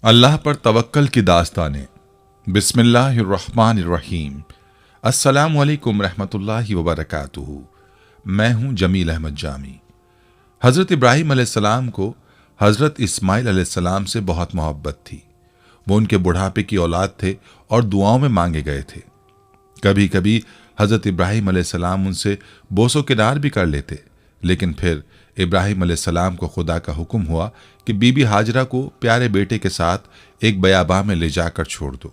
अल्लाह पर तवक्कल की दास्तानें। बिस्मिल्लाहिर्रहमानिर्रहीम। अस्सलामु अलैकुम रहमतुल्लाहि व बरकातुहू। मैं हूँ जमील अहमद जामी। हज़रत इब्राहीम अलैहिस्सलाम को हज़रत इस्माइल अलैहिस्सलाम से बहुत मोहब्बत थी। वो उनके बुढ़ापे की औलाद थे और दुआओं में मांगे गए थे। कभी कभी हज़रत इब्राहीम अलैहिस्सलाम उनसे बोसो किनार भी कर लेते, लेकिन फिर इब्राहीम अलैहिस्सलाम को खुदा का हुक्म हुआ कि बीबी हाजरा को प्यारे बेटे के साथ एक बयाबा में ले जाकर छोड़ दो।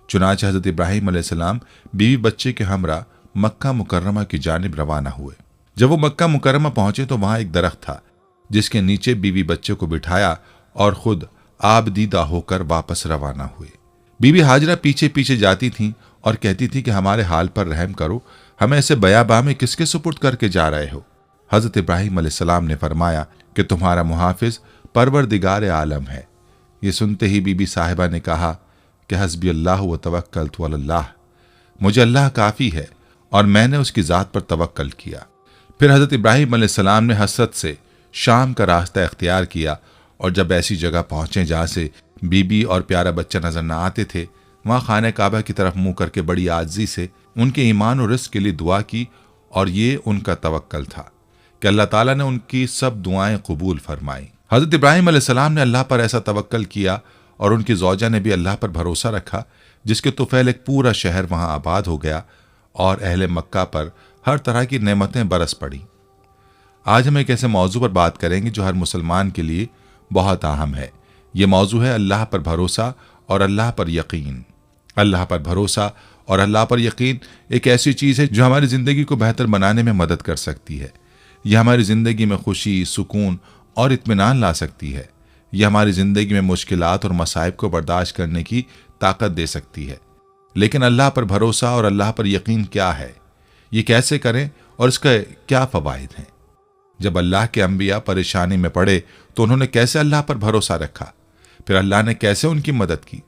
चुनांचे हज़रत इब्राहीम अलैहिस्सलाम बीवी बच्चे के हमरा मक्का मुकर्रमा की जानिब रवाना हुए। जब वो मक्का मुकर्रमा पहुंचे तो वहां एक दरख्त था जिसके नीचे बीवी बच्चे को बिठाया और खुद आबदीदा होकर वापस रवाना हुए। बीबी हाजरा पीछे पीछे जाती थीं और कहती थी कि हमारे हाल पर रहम करो, हमें ऐसे बयाबा में किसके सुपुर्द करके जा रहे हो। हज़रत इब्राहीम अलैहिस्सलाम ने फरमाया कि तुम्हारा मुहाफिज परवरदिगार आलम है। ये सुनते ही बीबी साहिबा ने कहा कि हस्बी अल्लाह व तवक्कलतु अलल्लाह, मुझे अल्लाह काफ़ी है और मैंने उसकी ज़ात पर तवक्कल किया। फिर हज़रत इब्राहीम अलैहिस्सलाम ने हसरत से शाम का रास्ता इख्तियार किया और जब ऐसी जगह पहुँचे जहाँ से बीबी और प्यारा बच्चा नजर न आते थे, वहाँ खाने काबा की तरफ मुँह करके बड़ी आजिज़ी से उनके ईमान और रिस्क के लिए दुआ की। और ये उनका तवक्कल था कि अल्लाह ताला ने उनकी सब दुआएं कबूल फरमाई। हज़रत इब्राहीम अलैहिस्सलाम ने अल्लाह पर ऐसा तवक्कल किया और उनकी ज़ौजा ने भी अल्लाह पर भरोसा रखा, जिसके तुफैल एक पूरा शहर वहाँ आबाद हो गया और अहले मक्का पर हर तरह की नेमतें बरस पड़ी। आज हम एक ऐसे मौजू पर बात करेंगे जो हर मुसलमान के लिए बहुत अहम है। ये मौजू है अल्लाह पर भरोसा और अल्लाह पर यकीन। अल्लाह पर भरोसा और अल्लाह पर यकीन एक ऐसी चीज़ है जो हमारी ज़िंदगी को बेहतर बनाने में मदद कर सकती है। यह हमारी ज़िंदगी में खुशी, सुकून और इत्मीनान ला सकती है। यह हमारी ज़िंदगी में मुश्किलात और मसाइब को बर्दाश्त करने की ताकत दे सकती है। लेकिन अल्लाह पर भरोसा और अल्लाह पर यकीन क्या है, ये कैसे करें और इसका क्या फ़वाइद हैं? जब अल्लाह के अंबिया परेशानी में पड़े तो उन्होंने कैसे अल्लाह पर भरोसा रखा, फिर अल्लाह ने कैसे उनकी मदद की।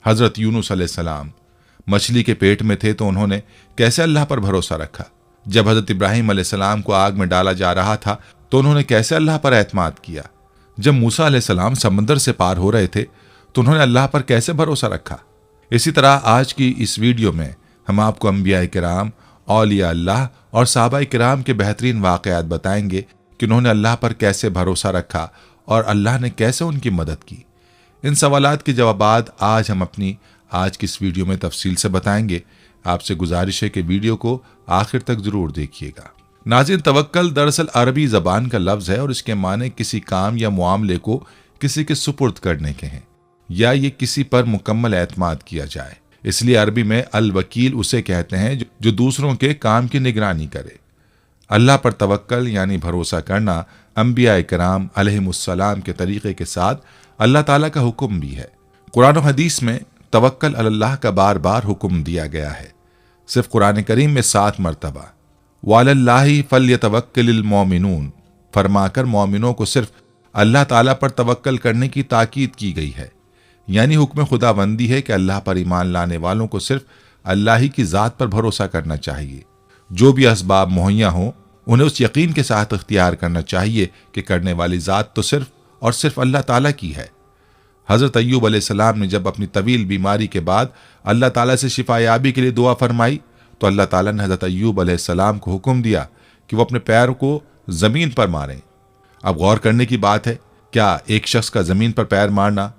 हज़रत यूनुस अलैहिस्सलाम मछली के पेट में थे तो उन्होंने कैसे अल्लाह पर भरोसा रखा। जब हज़रत इब्राहीम अलैहिस्सलाम को आग में डाला जा रहा था तो उन्होंने कैसे अल्लाह पर एतमाद किया। जब मूसा अलैहिस्सलाम समंदर से पार हो रहे थे तो उन्होंने अल्लाह पर कैसे भरोसा रखा। इसी तरह आज की इस वीडियो में हम आपको अंबिया किराम, औलिया अल्लाह और सहाबा किराम के बेहतरीन वाक़यात बताएंगे कि उन्होंने अल्लाह पर कैसे भरोसा रखा और अल्लाह ने कैसे उनकी मदद की। इन सवालात के जवाबात आज हम अपनी आज की इस वीडियो में तफसील से बताएंगे। आपसे गुजारिश है कि वीडियो को आखिर तक ज़रूर देखिएगा। नाज़रीन, तवक्कल दरअसल अरबी ज़बान का लफ्ज़ है और इसके माने किसी काम या मामले को किसी के सुपुर्द करने के हैं या ये किसी पर मुकम्मल एतमाद किया जाए। इसलिए अरबी में अल वकील उसे कहते हैं जो दूसरों के काम की निगरानी करे। अल्लाह पर तवक्कल यानी भरोसा करना अंबिया किराम अलैहिमुस्सलाम के तरीक़े के साथ अल्लाह ताला का हुक्म भी है। कुरान और हदीस में तवक्कल अल्लाह का बार बार हुक्म दिया गया है, सिर्फ कुरान करीम में 7 मरतबा। वालल्लाहि फल्यतवक्किलिल मोमिनून फरमाकर मोमिनों को सिर्फ अल्लाह ताला पर तवक्कल करने की ताकीद की गई है। यानी हुक्म खुदाबंदी है कि अल्लाह पर ईमान लाने वालों को सिर्फ अल्लाह ही की ज़ात पर भरोसा करना चाहिए। जो भी असबाब मुहैया हों उन्हें उस यकीन के साथ इख्तियार करना चाहिए कि करने वाली ज़ात तो सिर्फ और सिर्फ अल्लाह ताला की है। हज़रत अय्यूब अलैहिस्सलाम ने जब अपनी तवील बीमारी के बाद अल्लाह ताला से शिफायाबी के लिए दुआ फरमाई तो अल्लाह ताला ने हज़रत अय्यूब अलैहिस्सलाम को हुक्म दिया कि वो अपने पैर को ज़मीन पर मारें। अब गौर करने की बात है, क्या एक शख्स का ज़मीन पर पैर मारना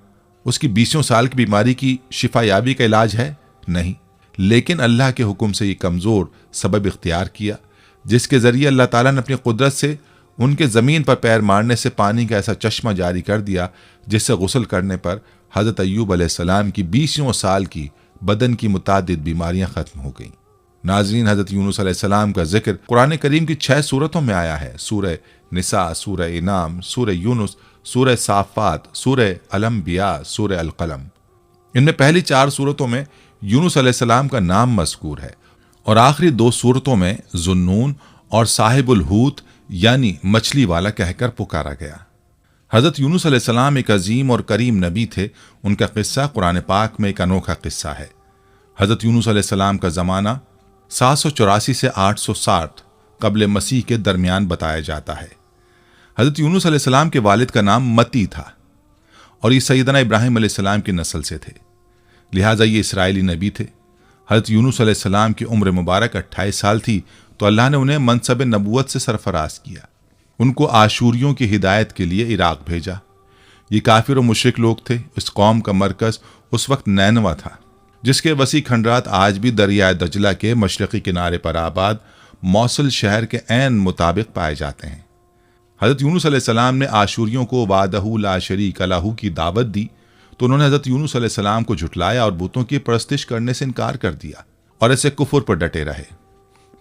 उसकी 20 साल की बीमारी की शिफायाबी का इलाज है? नहीं। लेकिन अल्लाह के हुक्म से ये कमज़ोर सबब इख्तियार किया जिसके ज़रिए अल्लाह ताला ने अपनी कुदरत से उनके ज़मीन पर पैर मारने से पानी का ऐसा चश्मा जारी कर दिया जिससे गुस्ल करने पर हज़रत अय्यूब अलैहिस्सलाम की 20 साल की बदन की मुतादिद बीमारियां ख़त्म हो गईं। नाज़रीन, हज़रत यूनुस अलैहिस्सलाम का जिक्र कुरान करीम की 6 सूरतों में आया है। सूरह निसा, सूरह इनाम, सूरह यूनुस, सूरह साफ़ात, सूरह अल-अंबिया, सूरह अल-क़लम। इनमें पहली 4 सूरतों में यूनुस अलैहिस्सलाम का नाम मज़कूर है और आखिरी 2 सूरतों में ज़ुन्नून और साहिबुल हूत यानी मछली वाला कहकर पुकारा गया। हज़रत यूनुस अलैहिस्सलाम एक अजीम और करीम नबी थे। उनका किस्सा कुरान पाक में एक अनोखा किस्सा है। हज़रत यूनुस अलैहिस्सलाम का ज़माना 784 से 860 क़ब्ल मसीह के दरमियान बताया जाता है। हज़रत यूनुस अलैहिस्सलाम के वालिद का नाम मती था और ये सैयदना इब्राहिम अलैहिस्सलाम की नस्ल से थे, लिहाजा ये इसराइली नबी थे। हज़रत यूनुस अलैहिस्सलाम की उम्र मुबारक 28 साल थी तो अल्लाह ने उन्हें मनसब नबूवत से सरफराज किया। उनको आशूरियों की हिदायत के लिए इराक भेजा। ये काफिर और मुशरिक लोग थे। इस कौम का मरकज़ उस वक्त नैनवा था, जिसके वसी खंडरात आज भी दरिया दजला के मशरक़ी किनारे पर आबाद मौसल शहर के ऐन मुताबिक पाए जाते हैं। हज़रत यूनुस अलैहिस्सलाम ने आशूरियों को वादहू ला शरीक लहू की दावत दी तो उन्होंने हज़रत यूनुस अलैहिस्सलाम को झुटलाया और बुतों की परस्तिश करने से इनकार कर दिया और ऐसे कुफर पर डटे रहे।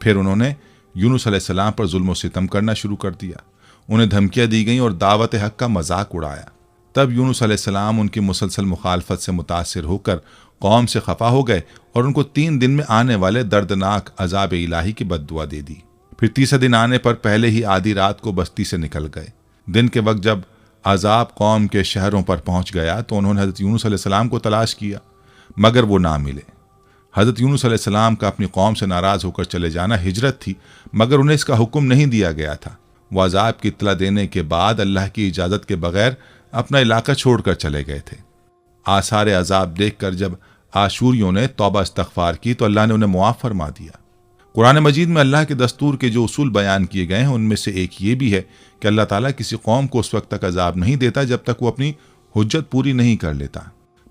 फिर उन्होंने यूनुस अलैहिस्सलाम पर जुल्म सितम करना शुरू कर दिया। उन्हें धमकियां दी गईं और दावत हक का मजाक उड़ाया। तब यूनुस अलैहिस्सलाम उनकी मुसलसल मुखालफत से मुतासिर होकर कौम से खफा हो गए और उनको 3 दिन में आने वाले दर्दनाक अजाब इलाही की बद्दुआ दे दी। फिर तीसरे दिन आने पर पहले ही आधी रात को बस्ती से निकल गए। दिन के वक्त जब अजाब कौम के शहरों पर पहुंच गया तो उन्होंने हज़रत यूनुस अलैहिस्सलाम को तलाश किया, मगर वो ना मिले। हज़रत यूनुस अलैहिस्सलाम का अपनी कौम से नाराज़ होकर चले जाना हिजरत थी, मगर उन्हें इसका हुक्म नहीं दिया गया था। वह अजाब की इत्तला देने के बाद अल्लाह की इजाज़त के बगैर अपना इलाका छोड़कर चले गए थे। आसार अजाब देखकर जब आशूरियों ने तौबा इस्तग़फ़ार की तो अल्लाह ने उन्हें मुआफ़ फरमा दिया। कुरान मजीद में अल्लाह के दस्तूर के जो उसूल बयान किए गए हैं उनमें से एक ये भी है कि अल्लाह ताला किसी कौम को उस वक्त तक अजाब नहीं देता जब तक वो अपनी हुज्जत पूरी नहीं कर लेता।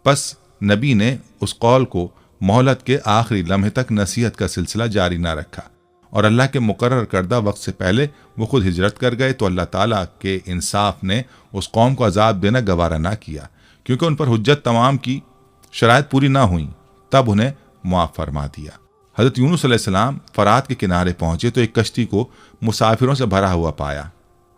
बस नबी ने उस कौल को मोहलत के आखिरी लम्हे तक नसीहत का सिलसिला जारी ना रखा और अल्लाह के मुकर्रर करदा वक्त से पहले वो खुद हिजरत कर गए तो अल्लाह ताला के इंसाफ ने उस कौम को अजाब देना गवारा ना किया, क्योंकि उन पर हुज्जत तमाम की शराइत पूरी ना हुई। तब उन्हें मुआफ़ फरमा दिया। हज़रत यूनुस अलैहिस्सलाम फ़रात के किनारे पहुंचे तो एक कश्ती को मुसाफिरों से भरा हुआ पाया।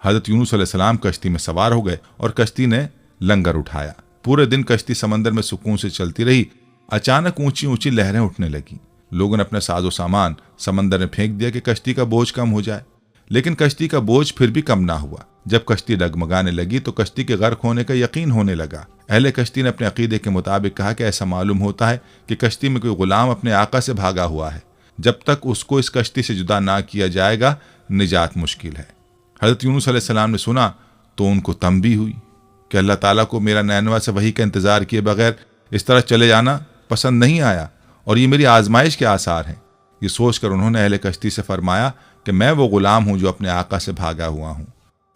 हज़रत यूनुस अलैहिस्सलाम कश्ती में सवार हो गए और कश्ती ने लंगर उठाया। पूरे दिन कश्ती समंदर में सुकून से चलती रही। अचानक ऊंची ऊंची लहरें उठने लगी। लोगों ने अपने साजो सामान समंदर में फेंक दिया कि कश्ती का बोझ कम हो जाए, लेकिन कश्ती का बोझ फिर भी कम ना हुआ। जब कश्ती डगमगाने लगी तो कश्ती के गर्क होने का यकीन होने लगा। अहले कश्ती ने अपने अकीदे के मुताबिक कहा कि ऐसा मालूम होता है कि कश्ती में कोई गुलाम अपने आका से भागा हुआ है। जब तक उसको इस कश्ती से जुदा ना किया जाएगा निजात मुश्किल है। हज़रत यूनुस अलैहिस्सलाम ने सुना तो उनको तंबी हुई कि अल्लाह ताला को मेरा नैनवा से वही का इंतज़ार किए बगैर इस तरह चले जाना पसंद नहीं आया और ये मेरी आजमाइश के आसार हैं। ये सोचकर उन्होंने अहले कश्ती से फरमाया कि मैं वो गुलाम हूँ जो अपने आका से भागा हुआ हूँ,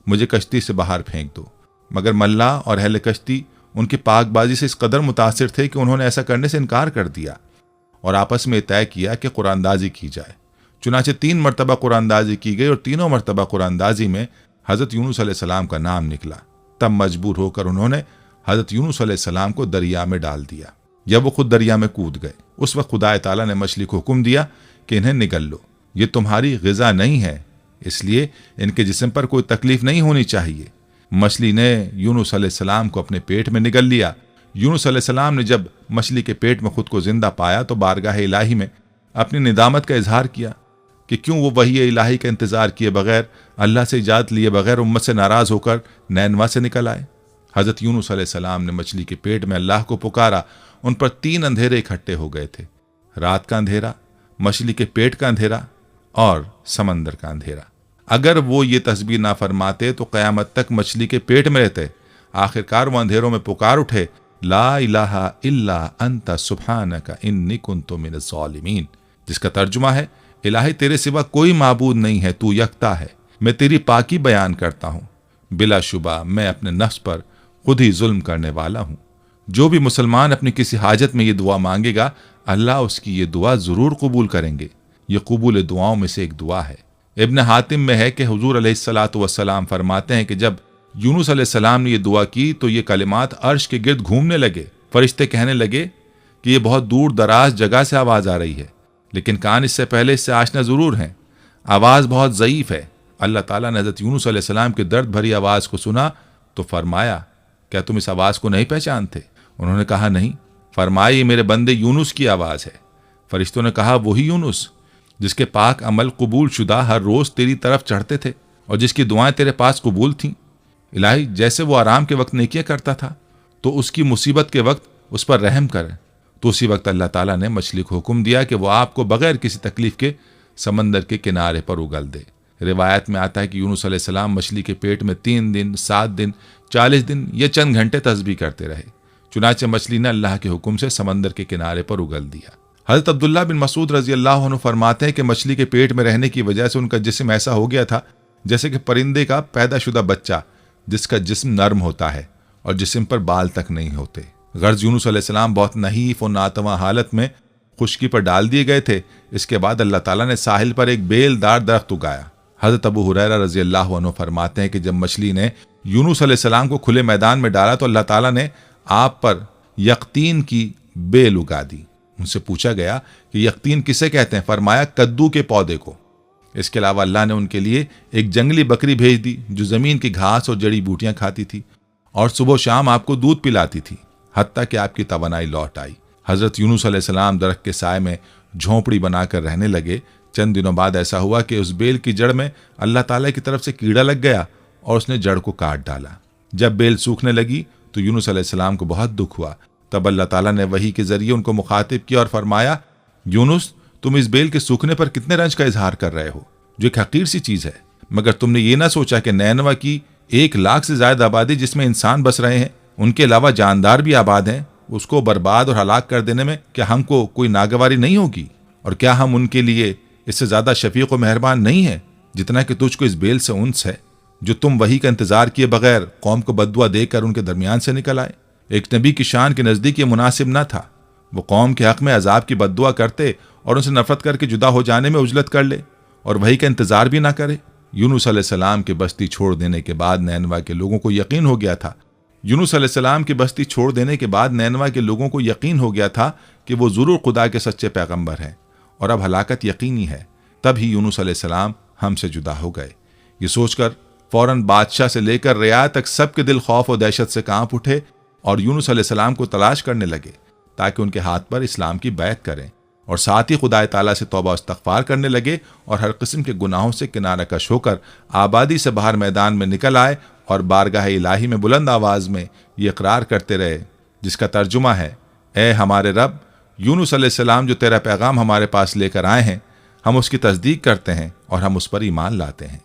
मुझे कश्ती से बाहर फेंक दो। मगर मल्लाह और अहले कश्ती उनकी पाकबाजी से इस कदर मुतासिर थे कि उन्होंने ऐसा करने से इनकार कर दिया और आपस में तय किया कि कुरानदाजी की जाए। चुनाचे 3 मरतबा कुरानदाजी की गई और तीनों मरतबा कुरानदाजी में हज़रत यूनुस अलैहिस्सलाम का नाम निकला। तब मजबूर होकर उन्होंने हज़रत यूनुस अलैहिस्सलाम को दरिया में डाल दिया। जब वो खुद दरिया में कूद गए उस वक्त खुदा ताला ने मछली को हुक्म दिया कि इन्हें निगल लो, ये तुम्हारी ग़िज़ा नहीं है, इसलिए इनके जिस्म पर कोई तकलीफ नहीं होनी चाहिए। मछली ने यूनुस अलैहिस्सलाम को अपने पेट में निगल लिया। यूनुस अलैहिस्सलाम ने जब मछली के पेट में खुद को जिंदा पाया तो बारगाह इलाही में अपनी निदामत का इजहार किया कि क्यों वो वही इलाही का इंतज़ार किए बगैर, अल्लाह से इजाज़त लिए बगैर उम्मत से नाराज़ होकर नैनवा से निकल आए। हज़रत यूनुस अलैहिस्सलाम ने मछली के पेट में अल्लाह को पुकारा। उन पर 3 अंधेरे इकट्ठे हो गए थे, रात का अंधेरा, मछली के पेट का अंधेरा और समंदर का अंधेरा। अगर वो ये तस्बीह ना फरमाते तो क़यामत तक मछली के पेट में रहते। आखिरकार वो अंधेरों में पुकार उठे, ला इलाहा इल्ला अंता सुब्हानका इन्नी कुन्तु मिनज़ ज़ालिमीन, जिसका तर्जुमा है, इलाही तेरे सिवा कोई माबूद नहीं है, तू यकता है, मैं तेरी पाकी बयान करता हूँ, बिलाशुबा मैं अपने नफ्स पर खुद ही जुल्म करने वाला हूँ। जो भी मुसलमान अपनी किसी हाजत में ये दुआ मांगेगा अल्लाह उसकी ये दुआ ज़रूर कबूल करेंगे। ये कबूल दुआओं में से एक दुआ है। इब्न हातिम में है कि हुजूर अलैहिस्सलातु वस्सलाम फरमाते हैं कि जब यूनुस अलैहिस्सलाम ने ये दुआ की तो ये कलिमात अर्श के गिर्द घूमने लगे। फरिश्ते कहने लगे कि ये बहुत दूर दराज जगह से आवाज़ आ रही है, लेकिन कान इससे पहले इससे आशना ज़रूर हैं। आवाज़ बहुत ज़ईफ़ है। अल्लाह ताला ने हज़रत यूनुस अलैहिस्सलाम की दर्द भरी आवाज़ को सुना तो फरमाया, क्या तुम इस आवाज़ को नहीं पहचानते? उन्होंने कहा नहीं। फरमाया, ये मेरे बंदे यूनुस की आवाज़ है। फरिश्तों ने कहा, वही यूनुस जिसके पाक अमल कबूल शुदा हर रोज़ तेरी तरफ चढ़ते थे और जिसकी दुआएं तेरे पास कबूल थीं। इलाही, जैसे वो आराम के वक्त नेकियां करता था तो उसकी मुसीबत के वक्त उस पर रहम करे। तो उसी वक्त अल्लाह ताला ने मछली को हुक्म दिया कि वो आपको बगैर किसी तकलीफ के समंदर के किनारे पर उगल दे। रिवायत में आता है कि यूनुस अलैहिस्सलाम मछली के पेट में 3 दिन, 7 दिन, 40 दिन या चंद घंटे तस्बीह करते रहे। चुनाचे मछली ने अल्लाह के हुक्म से समंदर के किनारे पर उगल दिया। हजरत अब्दुल्ला बिन मसूद रजी अल्लाह अन्हु फरमाते हैं कि मछली के पेट में रहने की वजह से उनका जिस्म ऐसा हो गया था जैसे कि परिंदे का पैदाशुदा बच्चा जिसका जिस्म नर्म होता है और जिस्म पर बाल तक नहीं होते। गर्ज यूनुस अलैहिस्सलाम बहुत नहीफ और नातवा हालत में खुश्की पर डाल दिए गए थे। इसके बाद अल्लाह ताला ने साहिल पर एक बेलदार दरख्त उगाया। हजरत अबू हुरैरा रजी अल्लाह अन्हु फरमाते हैं कि जब मछली ने यूनुस अलैहिस्सलाम को खुले मैदान में डाला तो अल्लाह ताला ने आप पर यक़तीन की बेल उगा दी। उनसे पूछा गया कि यक़तीन किसे कहते हैं? फरमाया कद्दू के पौधे को। इसके अलावा अल्लाह ने उनके लिए एक जंगली बकरी भेज दी जो ज़मीन की घास और जड़ी बूटियां खाती थी और सुबह शाम आपको दूध पिलाती थी, हत्ता कि आपकी तवानाई लौट आई। हज़रत यूनुस अलैहिस्सलाम दरख्त के साए में झोंपड़ी बनाकर रहने लगे। चंद दिनों बाद ऐसा हुआ कि उस बेल की जड़ में अल्लाह ताला की तरफ से कीड़ा लग गया और उसने जड़ को काट डाला। जब बेल सूखने लगी तो यूनुस अलैहिस्सलाम को बहुत दुख हुआ। तब अल्लाह ताला ने वही के जरिए उनको मुखातिब किया और फरमाया, यूनुस तुम इस बेल के सूखने पर कितने रंज का इजहार कर रहे हो, जो एक हकीर सी चीज़ है, मगर तुमने ये ना सोचा कि नैनवा की 1 लाख से ज्यादा आबादी जिसमें इंसान बस रहे हैं, उनके अलावा जानदार भी आबाद हैं, उसको बर्बाद और हलाक कर देने में क्या हमको कोई नागवारी नहीं होगी? और क्या हम उनके लिए इससे ज्यादा शफीक व मेहरबान नहीं है जितना कि तुझको इस बेल से उन्स है, जो तुम वही का इंतजार किए बगैर कौम को बद्दुआ देकर उनके दरमियान से निकल आए। एक नबी की शान के नज़दीक ये मुनासिब न था वो कौम के हक में अजाब की बद्दुआ करते और उनसे नफरत करके जुदा हो जाने में उजलत कर ले और वही का इंतजार भी ना करे। यूनुस अलैहिस्सलाम की बस्ती छोड़ देने के बाद नैनवा के लोगों को यकीन हो गया था यूनुस अलैहिस्सलाम की बस्ती छोड़ देने के बाद नैनवा के लोगों को यकीन हो गया था कि वो ज़रूर खुदा के सच्चे पैगंबर हैं और अब हलाकत यकीनी है। तब ही यूनुस अलैहिस्सलाम हमसे जुदा हो गए। ये सोचकर फौरन बादशाह से लेकर रियाया तक सबके दिल खौफ और दहशत से कांप उठे और यूनुस अलैहिस्सलाम को तलाश करने लगे ताकि उनके हाथ पर इस्लाम की बैत करें, और साथ ही खुदाए ताला से तौबा इस्तग़फ़ार करने लगे और हर किस्म के गुनाहों से किनारा कश होकर आबादी से बाहर मैदान में निकल आए और बारगाह इलाही में बुलंद आवाज़ में ये इकरार करते रहे, जिसका तर्जुमा है, ए हमारे रब, यूनुस अलैहिस्सलाम जो तेरा पैगाम हमारे पास लेकर आए हैं, हम उसकी तस्दीक करते हैं और हम उस पर ईमान लाते हैं।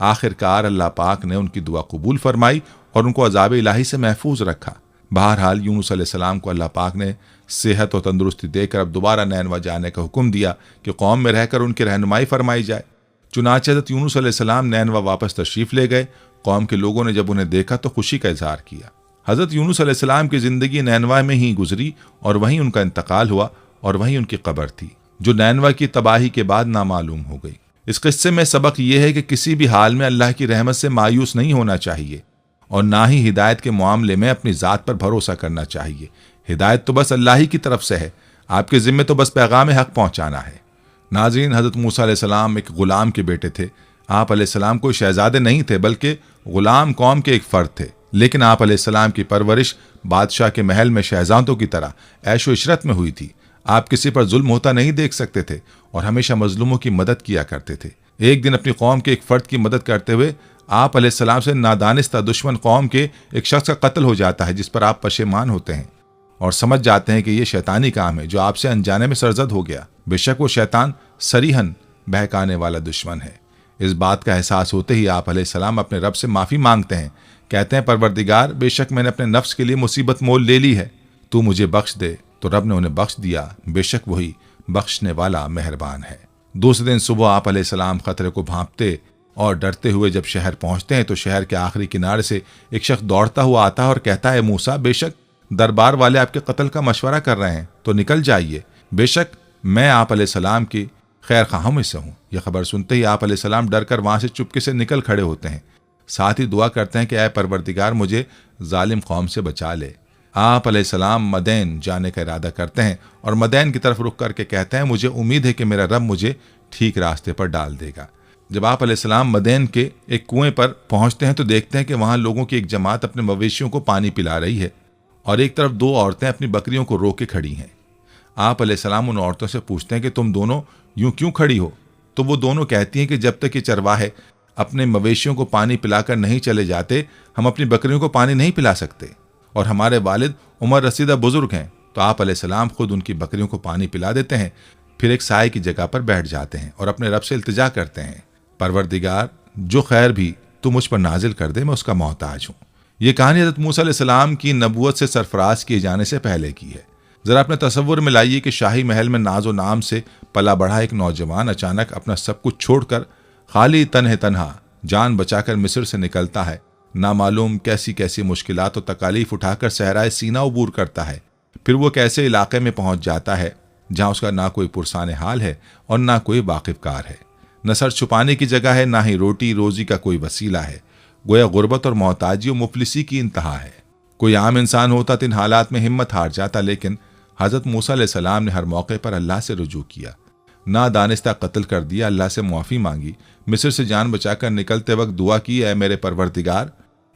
आखिरकार अल्लाह पाक ने उनकी दुआ कबूल फरमाई और उनको अज़ाब इलाही से महफूज रखा। बहरहाल यूनुस अलैहिस्सलाम को अल्लाह पाक ने सेहत और तंदुरुस्ती देकर अब दोबारा नैनवा जाने का हुक्म दिया कि कौम में रहकर उनकी रहनुमाई फरमाई जाए। चुनांचे हज़रत यूनुस अलैहिस्सलाम नैनवा वापस तशरीफ़ ले गए। कौम के लोगों ने जब उन्हें देखा तो खुशी का इजहार किया। हज़रत यूनुस अलैहिस्सलाम की ज़िंदगी नैनवा में ही गुजरी और वहीं उनका इंतकाल हुआ और वहीं उनकी कब्र थी, जो नैनवा की तबाही के बाद नामालूम हो गई। इस किस्से में सबक यह है कि किसी भी हाल में अल्लाह की रहमत से मायूस नहीं होना चाहिए और ना ही हिदायत के मामले में अपनी ज़ात पर भरोसा करना चाहिए। हिदायत तो बस अल्लाह ही की तरफ से है, आपके ज़िम्मे तो बस पैगाम हक पहुँचाना है। नाज़रीन, हज़रत मूसा अलैहिस्सलाम एक ग़ुलाम के बेटे थे। आप अलैहिस्सलाम कोई शहज़ादे नहीं थे बल्कि ग़ुलाम कौम के एक फ़र्द थे, लेकिन आप अलैहिस्सलाम की परवरिश बादशाह के महल में शहज़ादों की तरह ऐशो इशरत में हुई थी। आप किसी पर जुल्म होता नहीं देख सकते थे और हमेशा मजलूमों की मदद किया करते थे। एक दिन अपनी कौम के एक फ़र्द की मदद करते हुए आप अलैहिस्सलाम से नादानिस्ता दुश्मन कौम के एक शख्स का कत्ल हो जाता है, जिस पर आप पशेमान होते हैं और समझ जाते हैं कि यह शैतानी काम है जो आपसे अनजाने में सरजद हो गया। बेशक वो शैतान सरीहन बहकाने वाला दुश्मन है। इस बात का एहसास होते ही आप अलैहिस्सलाम अपने रब से माफ़ी मांगते हैं। कहते हैं, परवरदिगार, बेशक मैंने अपने नफ्स के लिए मुसीबत मोल ले ली है, तू मुझे बख्श दे। तो रब ने उन्हें बख्श दिया, बेशक वही बख्शने वाला मेहरबान है। दूसरे दिन सुबह आप अलैहिस्सलाम खतरे को भांपते और डरते हुए जब शहर पहुंचते हैं तो शहर के आखिरी किनारे से एक शख्स दौड़ता हुआ आता है और कहता है, मूसा, बेशक दरबार वाले आपके कत्ल का मशवरा कर रहे हैं, तो निकल जाइए। बेशक मैं आप अलैहिस्सलाम की खैर खाहों में से हूँ। यह खबर सुनते ही आप अलैहिस्सलाम डर कर वहाँ से चुपके से निकल खड़े होते हैं। साथ ही दुआ करते हैं कि ऐ परवरदिगार, मुझे जालिम कौम से बचा ले। आप अलैहिस्सलाम मदैन जाने का इरादा करते हैं और मदैन की तरफ रुख करके कहते हैं, मुझे उम्मीद है कि मेरा रब मुझे ठीक रास्ते पर डाल देगा। जब आप अलैहिस्सलाम मदैन के एक कुएं पर पहुंचते हैं तो देखते हैं कि वहां लोगों की एक जमात अपने मवेशियों को पानी पिला रही है और एक तरफ 2 औरतें अपनी बकरियों को रोक के खड़ी हैं। आप अलैहिस्सलाम उन औरतों से पूछते हैं कि तुम दोनों यूं क्यों खड़ी हो? तो वो दोनों कहती हैं कि जब तक ये चरवाहे अपने मवेशियों को पानी पिलाकर नहीं चले जाते, हम अपनी बकरियों को पानी नहीं पिला सकते और हमारे वालिद उमर रसीदा बुजुर्ग हैं। तो आप अलैहिस्सलाम खुद उनकी बकरियों को पानी पिला देते हैं, फिर एक साए की जगह पर बैठ जाते हैं और अपने रब से इल्तिजा करते हैं, परवरदिगार, जो खैर भी तू मुझ पर नाजिल कर दे, मैं उसका मोहताज हूँ। ये कहानी हज़रत मूसा अलैहिस्सलाम की नबूवत से सरफराज किए जाने से पहले की है। ज़रा अपने तसव्वुर में लाइए कि शाही महल में नाजो नाम से पला बढ़ा एक नौजवान अचानक अपना सब कुछ छोड़कर खाली तन्हा जान बचाकर मिस्र से निकलता है। नामालूम कैसी कैसी मुश्किलात और तकालीफ उठाकर सहराए सीना अबूर करता है। फिर वो कैसे इलाके में पहुंच जाता है जहां उसका ना कोई पुरसान हाल है और ना कोई वाकिफकार है, न सर छुपाने की जगह है, ना ही रोटी रोजी का कोई वसीला है। गोया गुर्बत और मोहताजी और मुफलिसी की इंतहा है। कोई आम इंसान होता तो इन हालात में हिम्मत हार जाता, लेकिन हज़रत मूसा अलैहिस्सलाम ने हर मौके पर अल्लाह से रुजू किया। ना दानिस्ता कत्ल कर दिया, अल्लाह से मुआफ़ी मांगी, मिस्र से जान बचाकर निकलते वक्त दुआ की, ऐ मेरे परवरदिगार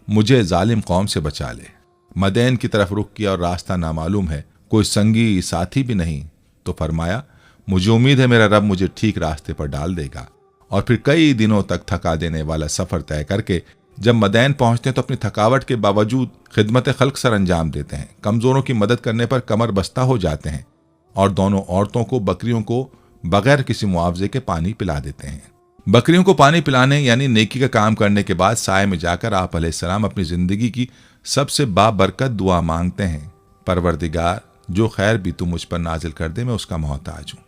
मुझे जालिम कौम से बचा ले। मदैन की तरफ रुख किया और रास्ता नामालूम है, कोई संगी साथी भी नहीं। तो फरमाया, मुझे उम्मीद है मेरा रब मुझे ठीक रास्ते पर डाल देगा। और फिर कई दिनों तक थका देने वाला सफ़र तय करके जब मदैन पहुंचते हैं तो अपनी थकावट के बावजूद खिदमत खल्क सर अंजाम देते हैं। कमज़ोरों की मदद करने पर कमर बस्ता हो जाते हैं और दोनों औरतों को बकरियों को बगैर किसी मुआवजे के पानी पिला देते हैं। बकरियों को पानी पिलाने यानी नेकी का काम करने के बाद साय में जाकर आप अलैहिस्सलाम अपनी ज़िंदगी की सबसे बाबरकत दुआ मांगते हैं, परवरदिगार जो खैर भी तू मुझ पर नाजिल कर दे, मैं उसका मोहताज हूँ।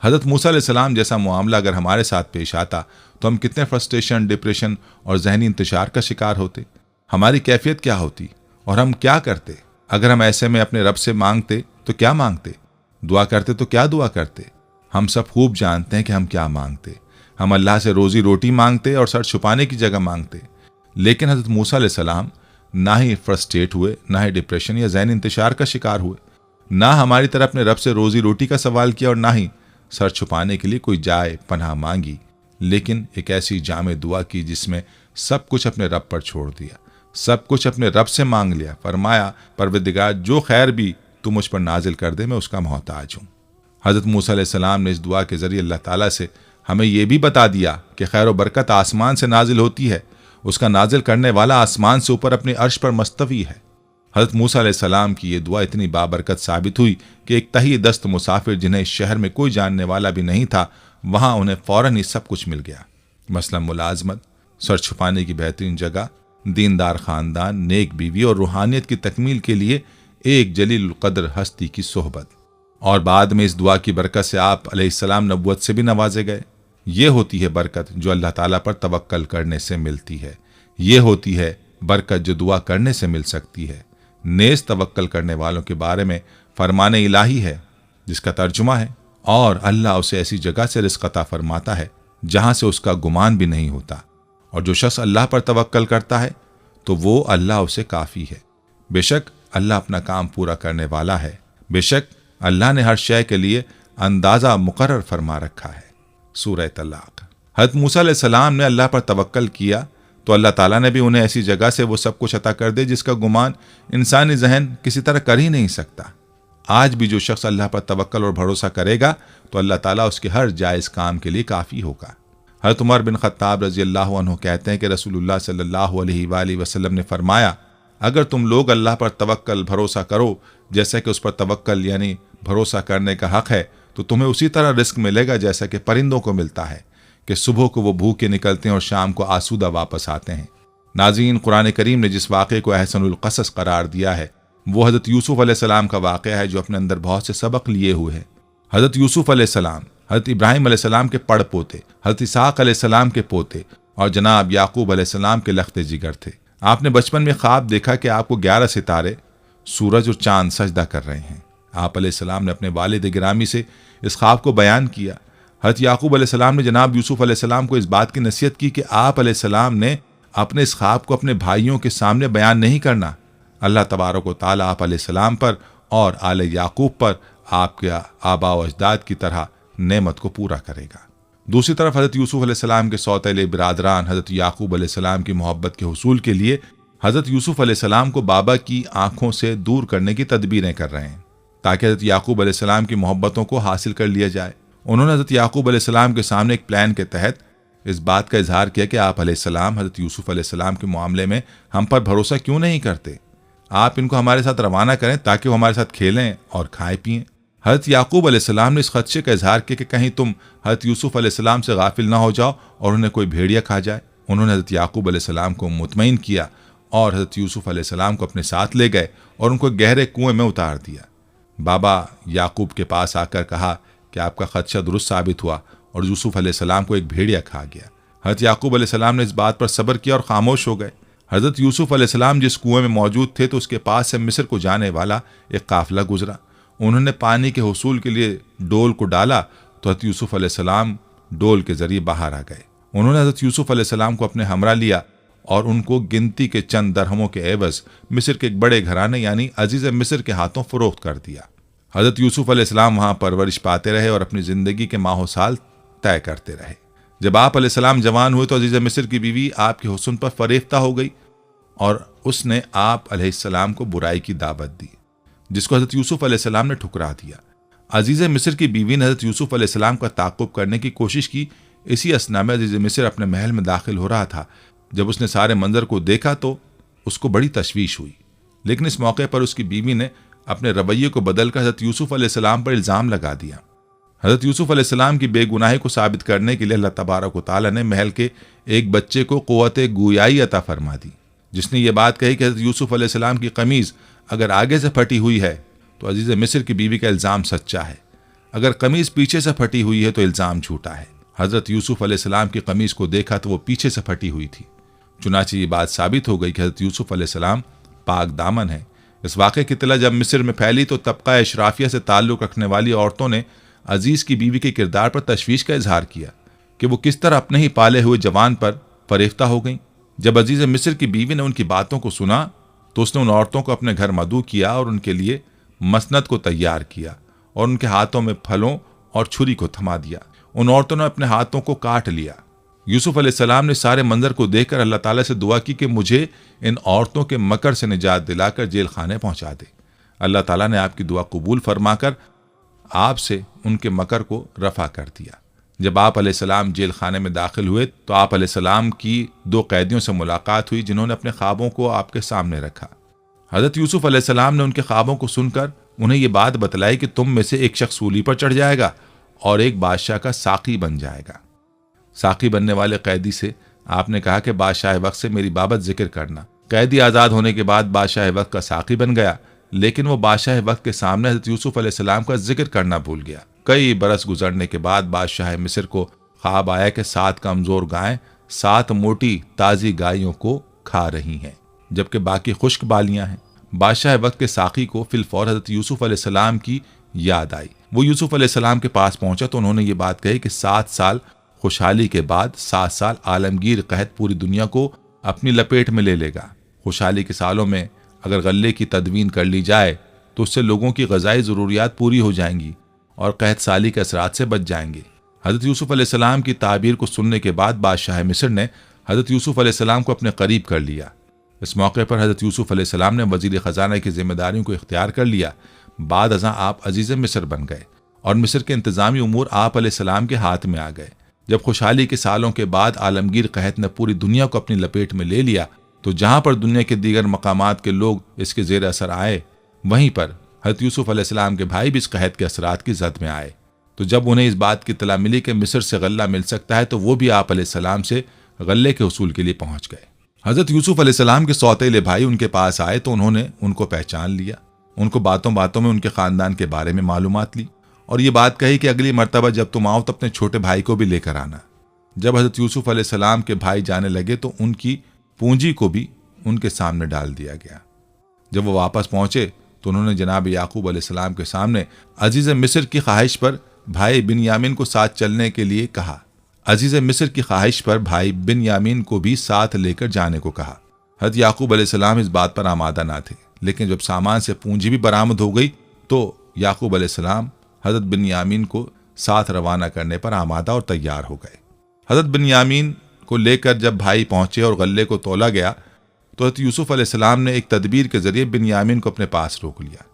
हज़रत मूसा अलैहिस्सलाम जैसा मामला अगर हमारे साथ पेश आता तो हम कितने फ्रस्ट्रेशन, डिप्रेशन और जहनी इंतशार का शिकार होते। हमारी कैफियत क्या होती और हम क्या करते। अगर हम ऐसे में अपने रब से मांगते तो क्या मांगते, दुआ करते तो क्या दुआ करते। हम सब खूब जानते हैं कि हम क्या मांगते। हम अल्लाह से रोजी रोटी मांगते और सर छुपाने की जगह मांगते। लेकिन हज़रत मूसा अलैहिस्सलाम ना ही फ्रस्ट्रेट हुए, ना ही डिप्रेशन या जहनी इंतशार का शिकार हुए, ना हमारी तरह अपने रब से रोजी रोटी का सवाल किया और ना ही सर छुपाने के लिए कोई जाए पनाह मांगी, लेकिन एक ऐसी जामे दुआ की जिसमें सब कुछ अपने रब पर छोड़ दिया, सब कुछ अपने रब से मांग लिया। फरमाया, परवरदिगार जो खैर भी तू मुझ पर नाजिल कर दे, मैं उसका मोहताज हूँ। हज़रत मूसा अलैहिस्सलाम ने इस दुआ के ज़रिए अल्लाह ताला से हमें यह भी बता दिया कि खैर व बरकत आसमान से नाजिल होती है, उसका नाजिल करने वाला आसमान से ऊपर अपने अर्श पर मुस्तवी है। हज़रत मूसा अलैहिस्सलाम की ये दुआ इतनी बाबरकत साबित हुई कि एक तही दस्त मुसाफिर जिन्हें इस शहर में कोई जानने वाला भी नहीं था, वहाँ उन्हें फ़ौरन ही सब कुछ मिल गया। मसलन मुलाजमत, सर छुपाने की बेहतरीन जगह, दीनदार ख़ानदान, नेक बीवी और रूहानियत की तकमील के लिए एक जलील कदर हस्ती की सोहबत। और बाद में इस दुआ की बरकत से आप अलैहिस्सलाम नबुव्वत से भी नवाजे गए। ये होती है बरकत जो अल्लाह ताला पर तवक्कल करने से मिलती है। ये होती है बरकत जो दुआ करने से मिल सकती है। नेज़ तवक्कल करने वालों के बारे में फरमाने इलाही है जिसका तर्जुमा है, और अल्लाह उसे ऐसी जगह से रिज़्क़ अता फरमाता है जहां से उसका गुमान भी नहीं होता। और जो शख्स अल्लाह पर तवक्कल करता है तो वो अल्लाह उसे काफ़ी है। बेशक अल्लाह अपना काम पूरा करने वाला है। बेशक अल्लाह ने हर शय के लिए अंदाज़ा मुकर्रर फरमा रखा है। सूरह तलाक़। हज़रत मूसा अलैहिस्सलाम ने अल्लाह पर तवक्कल किया तो अल्लाह ताला ने भी उन्हें ऐसी जगह से वो सब कुछ अता कर दे जिसका गुमान इंसानी जहन किसी तरह कर ही नहीं सकता। आज भी जो शख्स अल्लाह पर तवक्कल और भरोसा करेगा तो अल्लाह ताला उसके हर जायज़ काम के लिए काफ़ी होगा। हज़रत उमर बिन ख़त्ताब रज़ी अल्लाह अन्हु कहते हैं कि रसूलुल्लाह सल्लल्लाहु अलैहि वसल्लम ने फरमाया, अगर तुम लोग अल्लाह पर तवक्कल भरोसा करो जैसा कि उस पर तवक्कल यानी भरोसा करने का हक़ है, तो तुम्हें उसी तरह रिस्क मिलेगा जैसा कि परिंदों को मिलता है कि सुबह को वो भूखे निकलते हैं और शाम को आसूदा वापस आते हैं। नाज़रीन, कुरान करीम ने जिस वाक़े को अहसनुल क़सस करार दिया है वो हज़रत यूसुफ़ अलैहिस्सलाम का वाक़या है जो अपने अंदर बहुत से सबक लिए हुए है। हज़रत यूसुफ़ अलैहिस्सलाम हज़रत इब्राहीम अलैहिस्सलाम के पड़ पोते, हज़रत इसहाक़ अलैहिस्सलाम के पोते और जनाब याकूब अलैहिस्सलाम के लख्ते जिगर थे। आपने बचपन में ख्वाब देखा कि आपको 11 सितारे, सूरज और चांद सजदा कर रहे हैं। आप अलैहिस्सलाम ने अपने वालिद गिरामी से इस ख्वाब को बयान किया। हज़रत याकूब अलैहिस्सलाम ने जनाब यूसुफ़ अलैहिस्सलाम को इस बात की नसीहत की कि आप अलैहिस्सलाम ने अपने इस ख्वाब को अपने भाइयों के सामने बयान नहीं करना। अल्लाह तबारक व तआला आप अलैहिस्सलाम पर और आले याकूब पर आपके आबा व अजदाद की तरह नेमत को पूरा करेगा। दूसरी तरफ हज़रत यूसुफ़ अलैहिस्सलाम के सौतेले बिरादरान हज़रत याकूब अलैहिस्सलाम की मोहब्बत के हुसूल के लिए हज़रत यूसुफ़ अलैहिस्सलाम को बाबा की आंखों से दूर करने की तदबीरें कर रहे हैं ताकि हज़रत याकूब अलैहिस्सलाम की मोहब्बतों को हासिल कर लिया जाए। उन्होंने हज़रत याकूब अलैहिस्सलाम के सामने एक प्लान के तहत इस बात का इजहार किया कि आप अलैहिस्सलाम हज़रत यूसुफ़ अलैहिस्सलाम के मामले में हम पर भरोसा क्यों नहीं करते। आप इनको हमारे साथ रवाना करें ताकि वो हमारे साथ खेलें और खाएं पिएं। हज़रत याकूब अलैहिस्सलाम ने इस खदशे का इजहार किया कि कहीं तुम हज़रत यूसुफ़ अलैहिस्सलाम से गाफिल ना हो जाओ और उन्हें कोई भेड़िया खा जाए। उन्होंने हज़रत याकूब अलैहिस्सलाम को मुतमईन किया और हज़रत यूसुफ अलैहिस्सलाम को अपने साथ ले गए और उनको गहरे कुएं में उतार दिया। बाबा याकूब के पास आकर कहा कि आपका खदशा दुरुस्त साबित हुआ और यूसुफ अलैहिस्सलाम को एक भेड़िया खा गया। हज़रत याकूब अलैहिस्सलाम ने इस बात पर सब्र किया और खामोश हो गए। हज़रत यूसुफ अलैहिस्सलाम जिस कुएं में मौजूद थे तो उसके पास से मिस्र को जाने वाला एक काफिला गुजरा। उन्होंने पानी के हुसूल के लिए डोल को डाला तो हज़रत यूसुफ अलैहिस्सलाम डोल के जरिए बाहर आ गए। उन्होंने हज़रत यूसुफ अलैहिस्सलाम को अपने हमरा लिया और उनको गिनती के चंद दरहमों के एवज मिस्र के एक बड़े घराने यानी अजीज़ मिस्र के हाथों फरोख्त कर दिया। हज़रत यूसुफ अलैहिस्सलाम वहाँ परवरिश पाते रहे और अपनी ज़िंदगी के माहो साल तय करते रहे। जब आप अलैहिस्सलाम जवान हुए तो अजीज़ मिस्र की बीवी आपके हुस्न पर फरेफ्ता हो गई और उसने आप अलैहिस्सलाम को बुराई की दावत दी, जिसको हज़रत यूसुफ अलैहिस्सलाम ने ठुकरा दिया। अजीज़ मिस्र की बीवी ने हज़रत यूसुफ अलैहिस्सलाम का ताक़ुब करने की कोशिश की। इसी असना में अजीज़ मिस्र अपने महल में दाखिल हो रहा था। जब उसने सारे मंजर को देखा तो उसको बड़ी तशवीश हुई, लेकिन इस मौके पर उसकी बीवी ने अपने रवैये को बदलकर हज़रत यूसुफ अलैहिस्सलाम पर इल्ज़ाम लगा दिया। हज़रत यूसुफ अलैहिस्सलाम की बेगुनाही को साबित करने के लिए अल्लाह तबारक व तआला ने महल के एक बच्चे को क़ुव्वत गुयाई अता फरमा दी, जिसने ये बात कही कि हज़रत यूसुफ अलैहिस्सलाम की कमीज़ अगर आगे से फटी हुई है तो अजीज़ मिस्र की बीवी का इल्ज़ाम सच्चा है, अगर कमीज़ पीछे से फटी हुई है तो इल्ज़ाम झूठा है। हज़रत यूसुफ अलैहिस्सलाम की कमीज़ को देखा तो वो पीछे से फटी हुई थी। चुनांचे ये बात साबित हो गई कि हज़रत यूसुफ अलैहिस्सलाम पाक दामन है। इस वाक़े की इत्तला जब मिस्र में फैली तो तबका अशराफिया से ताल्लुक़ रखने वाली औरतों ने अजीज़ की बीवी के किरदार पर तशवीश का इजहार किया कि वो किस तरह अपने ही पाले हुए जवान पर फरेफ्ता हो गईं। जब अजीज़ मिस्र की बीवी ने उनकी बातों को सुना तो उसने उन औरतों को अपने घर मदऊ किया और उनके लिए मसनद को तैयार किया और उनके हाथों में फलों और छुरी को थमा दिया। उन औरतों ने अपने हाथों को काट लिया। यूसुफ अलैहिस्सलाम ने सारे मंजर को देखकर अल्लाह ताला से दुआ की कि मुझे इन औरतों के मकर से निजात दिलाकर जेल खाने पहुंचा दे। अल्लाह ताला ने आपकी दुआ कबूल फरमाकर आपसे उनके मकर को रफा कर दिया। जब आप अलैहिस्सलाम जेल खाने में दाखिल हुए तो आप अलैहिस्सलाम की 2 कैदियों से मुलाकात हुई जिन्होंने अपने ख्वाबों को आपके सामने रखा। हज़रत यूसुफ अलैहिस्सलाम ने उनके ख्वाबों को सुनकर उन्हें ये बात बतलाई कि तुम में से एक शख्स सूली पर चढ़ जाएगा और एक बादशाह का साकी बन जाएगा। साकी बनने वाले कैदी से आपने कहा कि बादशाह वक्त से मेरी बाबत जिक्र करना। कैदी आज़ाद होने के बाद बादशाह वक्त का साकी बन गया, लेकिन वो बादशाह वक्त के सामने हज़रत यूसुफ अलैहिस्सलाम का जिक्र करना भूल गया। कई बरस गुजरने के बाद बादशाह मिस्र को ख्वाब आया कि 7 कमज़ोर गायें 7 मोटी ताज़ी गायों को खा रही हैं, जबकि बाकी खुश्क बालियां हैं। बादशाह वक्त के साकी को फिलफौर हज़रत यूसुफ अलैहिस्सलाम की याद आई। वो यूसुफ अलैहिस्सलाम के पास पहुंचा तो उन्होंने ये बात कही कि 7 साल खुशहाली के बाद 7 साल आलमगीर कहत पूरी दुनिया को अपनी लपेट में ले लेगा। खुशहाली के सालों में अगर गल्ले की तदवीन कर ली जाए तो उससे लोगों की ग़िज़ाई ज़रूरियात पूरी हो जाएंगी और कहत साली के असरात से बच जाएंगे। हज़रत यूसुफ अलैहिस्सलाम की ताबीर को सुनने के बाद बादशाह मिस्र ने हज़रत यूसुफ अलैहिस्सलाम को अपने करीब कर लिया। इस मौके पर हज़रत यूसुफ अलैहिस्सलाम ने वज़ीर ख़जाना की जिम्मेदारियों को इख्तियार कर लिया। बाद अज़ां आप अजीज़ मिस्र बन गए और मिस्र के इंतज़ामी उमूर आप अलैहिस्सलाम के हाथ में आ गए। जब खुशहाली के सालों के बाद आलमगीर कहत ने पूरी दुनिया को अपनी लपेट में ले लिया तो जहाँ पर दुनिया के दीगर मकामात के लोग इसके ज़ेर असर आए, वहीं पर हज़रत यूसुफ अलैहिस्सलाम के भाई भी इस कहत के असरात की जद में आए। तो जब उन्हें इस बात की इत्तला मिली कि मिस्र से गल्ला मिल सकता है तो वो भी आप अलैहिस्सलाम से गल्ले के उसूल के लिए पहुँच गए। हज़रत यूसुफ अलैहिस्सलाम के सौतेले भाई उनके पास आए तो उन्होंने उनको पहचान लिया। उनको बातों बातों में उनके ख़ानदान के बारे में मालूमात ली और ये बात कही कि अगली मर्तबा जब तुम आओ तो अपने छोटे भाई को भी लेकर आना। जब हज़रत यूसुफ अलैहिस्सलाम के भाई जाने लगे तो उनकी पूंजी को भी उनके सामने डाल दिया गया। जब वो वापस पहुंचे तो उन्होंने जनाब याकूब अलैहिस्सलाम के सामने अजीज़ मिस्र की ख्वाहिश पर भाई बिन्यामीन को साथ चलने के लिए कहा। अजीज़ मिस्र की ख्वाहिश पर भाई बिन्यामीन को भी साथ लेकर जाने को कहा। हज़रत याकूब अलैहिस्सलाम इस बात पर आमादा ना थे, लेकिन जब सामान से पूंजी भी बरामद हो गई तो याकूब अलैहिस्सलाम हज़रत बिन्यामीन को साथ रवाना करने पर आमादा और तैयार हो गए। हज़रत बिन्यामीन को लेकर जब भाई पहुंचे और गल्ले को तोला गया तो हज़रत यूसुफ अलैहिस्सलाम ने एक तदबीर के जरिए बिन्यामीन को अपने पास रोक लिया।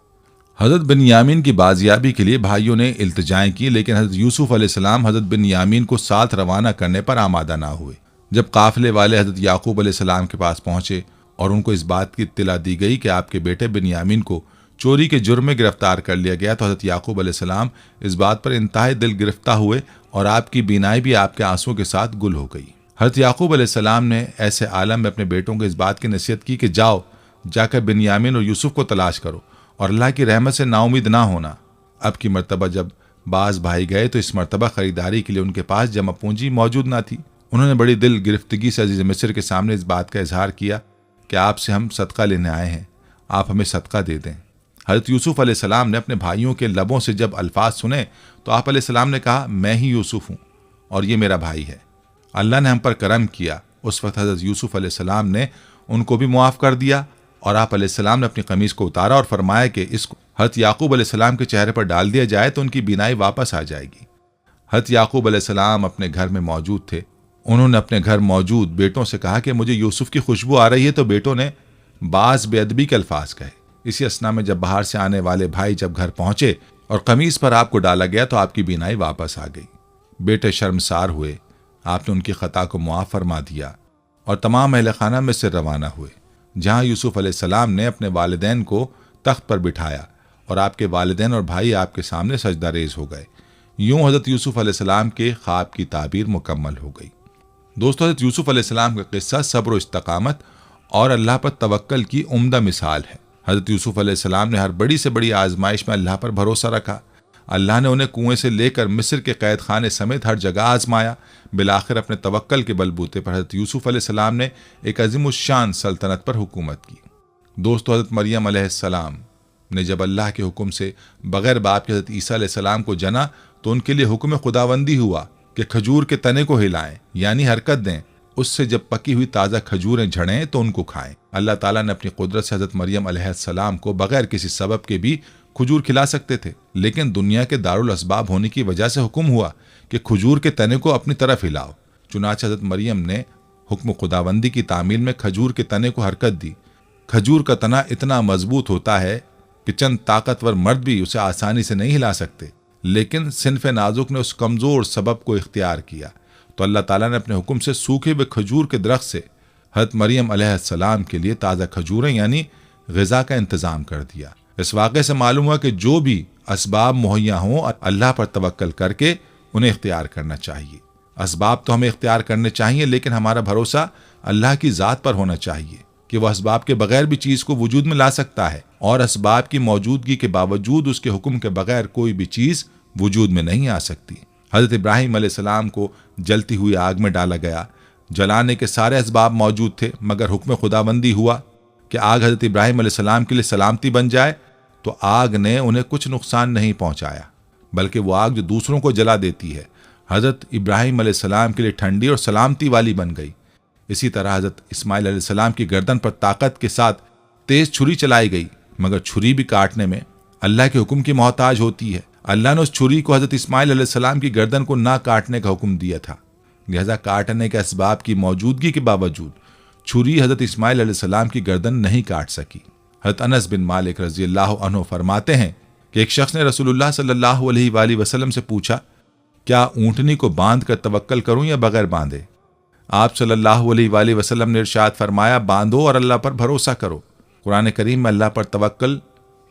हज़रत बिन्यामीन की बाजियाबी के लिए भाइयों ने इल्तिजाएं की, लेकिन हज़रत यूसुफ अलैहिस्सलाम हज़रत बिन्यामीन को साथ रवाना करने पर आमादा ना हुए। जब काफिले वाले हज़रत याकूब अलैहिस्सलाम के पास पहुंचे और उनको इस बात की इत्तला दी गई कि आपके बेटे बिन्यामीन को चोरी के जुर्म में गिरफ्तार कर लिया गया तो हज़रत याकूब अलैहिस्सलाम इस बात पर इंतहाई दिल गिरफ्तार हुए और आपकी बीनाई भी आपके आंसुओं के साथ गुल हो गई। हज़रत याकूब अलैहिस्सलाम ने ऐसे आलम में अपने बेटों को इस बात की नसीहत की कि जाओ, जाकर बिन्यामीन और यूसुफ को तलाश करो और अल्लाह की रहमत से नाउमीद ना होना। अब की मर्तबा जब बाज भाई गए तो इस मर्तबा खरीदारी के लिए उनके पास जमा पूंजी मौजूद ना थी। उन्होंने बड़ी दिल गिरफ्तगी से अजीज मिस्र के सामने इस बात का इजहार किया कि आपसे हम सदका लेने आए हैं, आप हमें सदका दे दें। हज़रत यूसुफ अलैहिस्सलाम ने अपने भाइयों के लबों से जब अल्फाज सुने तो आप अलैहिस्सलाम ने कहा, मैं ही यूसुफ हूँ और ये मेरा भाई है। अल्लाह ने हम पर करम किया। उस वक्त हज़रत यूसुफ अलैहिस्सलाम ने उनको भी मुआफ़ कर दिया और आप अलैहिस्सलाम ने अपनी कमीज़ को उतारा और फरमाया कि इसको हज़रत याकूब अलैहिस्सलाम के चेहरे पर डाल दिया जाए तो उनकी बीनाई वापस आ जाएगी। हज़रत याकूब अलैहिस्सलाम अपने घर में मौजूद थे। उन्होंने अपने घर मौजूद बेटों से कहा कि मुझे यूसुफ की खुशबू आ रही है, तो बेटों ने बाज बेअदबी के अल्फाज कहे। इसी असना में जब बाहर से आने वाले भाई जब घर पहुंचे और कमीज पर आपको डाला गया तो आपकी बीनाई वापस आ गई। बेटे शर्मसार हुए, आपने उनकी खता को मुआफ़ फरमा दिया और तमाम अहले खाना में से रवाना हुए, जहां यूसुफ अलैहिस्सलाम ने अपने वालिदैन को तख्त पर बिठाया और आपके वालिदैन और भाई आपके सामने सजदा रेज हो गए। यूं हज़रत यूसुफ अलैहिस्सलाम के ख्वाब की ताबीर मुकम्मल हो गई। दोस्तों, हज़रत यूसुफ अलैहिस्सलाम का किस्सा सब्र और इस्तकामत और अल्लाह पर तवक्कल की उम्दा मिसाल है। हज़रत यूसुफ अलैहिस्सलाम ने हर बड़ी से बड़ी आजमाइश में अल्लाह पर भरोसा रखा। अल्लाह ने उन्हें कुएं से लेकर मिस्र के कैद खाने समेत हर जगह आजमाया। बिलाखिर अपने तवक्कल के बलबूते पर हज़रत यूसुफ अलैहिस्सलाम ने एक अज़ीमुश्शान सल्तनत पर हुकूमत की। दोस्तों, हज़रत मरियम अलैहिस्सलाम ने जब अल्लाह के हुक्म से बग़ैर बाप के हज़रत ईसा अलैहिस्सलाम को जना तो उनके लिए हुक्म खुदाबंदी हुआ कि खजूर के तने को हिलाएं, यानी हरकत दें। उससे जब पकी हुई ताज़ा खजूरें झड़ें तो उनको खाएं। अल्लाह ताला ने अपनी कुदरत से हज़रत मरियम अलैहिस्सलाम को बग़ैर किसी सबब के भी खजूर खिला सकते थे, लेकिन दुनिया के दारुल असबाब होने की वजह से हुक्म हुआ कि खजूर के तने को अपनी तरफ हिलाओ। चुनांचे हज़रत मरियम ने हुक्म खुदाबंदी की तामील में खजूर के तने को हरकत दी। खजूर का तना इतना मजबूत होता है कि चंद ताकतवर मर्द भी उसे आसानी से नहीं हिला सकते, लेकिन सिन्फ नाजुक ने उस कमज़ोर सबब को इख्तियार किया तो अल्लाह ताला ने अपने हुक्म से सूखे हुए खजूर के दरख्त से हज़रत मरियम अलैहिस्सलाम के लिए ताज़ा खजूरें यानी ग़िज़ा का इंतज़ाम कर दिया। इस वाक़े से मालूम हुआ कि जो भी असबाब मुहैया हों, अल्लाह पर तवक्कल करके उन्हें इख्तियार करना चाहिए। असबाब तो हमें इख्तियार करने चाहिए, लेकिन हमारा भरोसा अल्लाह की ज़ात पर होना चाहिए कि वह असबाब के बगैर भी चीज़ को वजूद में ला सकता है और असबाब की मौजूदगी के बावजूद उसके हुक्म के बगैर कोई भी चीज़ वजूद में नहीं आ सकती। हज़रत इब्राहीम अलैहिस्सलाम को जलती हुई आग में डाला गया। जलाने के सारे असबाब मौजूद थे, मगर हुक्म खुदाबंदी हुआ कि आग हज़रत इब्राहीम अलैहिस्सलाम के लिए सलामती बन जाए, तो आग ने उन्हें कुछ नुकसान नहीं पहुंचाया, बल्कि वो आग जो दूसरों को जला देती है हज़रत इब्राहीम अलैहिस्सलाम के लिए ठंडी और सलामती वाली बन गई। इसी तरह हज़रत इस्माइल अलैहिस्सलाम की गर्दन पर ताकत के साथ तेज छुरी चलाई गई, मगर छुरी भी काटने में अल्लाह के हुक्म की मोहताज होती है। अल्लाह ने उस छुरी को हज़रत इस्माइल अलैहिस्सलाम की गर्दन को ना काटने का हुक्म दिया था, लिहाजा काटने के असबाब की मौजूदगी के बावजूद छुरी हज़रत इस्माइल अलैहिस्सलाम की गर्दन नहीं काट सकी। हज़रत अनस बिन मालिक रज़ी अल्लाह अन्हु फरमाते हैं कि एक शख्स ने रसूलुल्लाह सल्लल्लाहु अलैहि वसल्लम से पूछा, क्या ऊँटनी को बांध कर तवक्कल करूँ या बगैर बांधे? आप सल्लल्लाहु अलैहि वसल्लम ने इरशाद फरमाया, बांधो और अल्लाह पर भरोसा करो। कुरान करीम में अल्लाह पर तवक्कल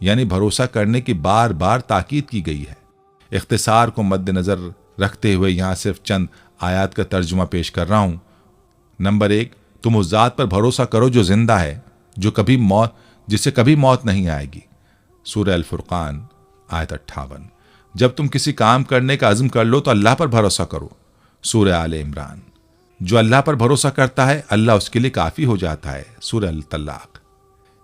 यानी भरोसा करने की बार बार ताकीद की गई है। इख्तिसार को मद्देनज़र रखते हुए यहाँ सिर्फ चंद आयात का तर्जुमा पेश कर रहा हूँ। नंबर 1, तुम उस ज़ात पर भरोसा करो जो जिंदा है, जिससे कभी मौत नहीं आएगी। सूरह अल फुरकान आयत 58। जब तुम किसी काम करने का अज़्म कर लो तो अल्लाह पर भरोसा करो। सूरह आले इमरान। जो अल्लाह पर भरोसा करता है अल्लाह उसके लिए काफ़ी हो जाता है। सूरह अल तलाक।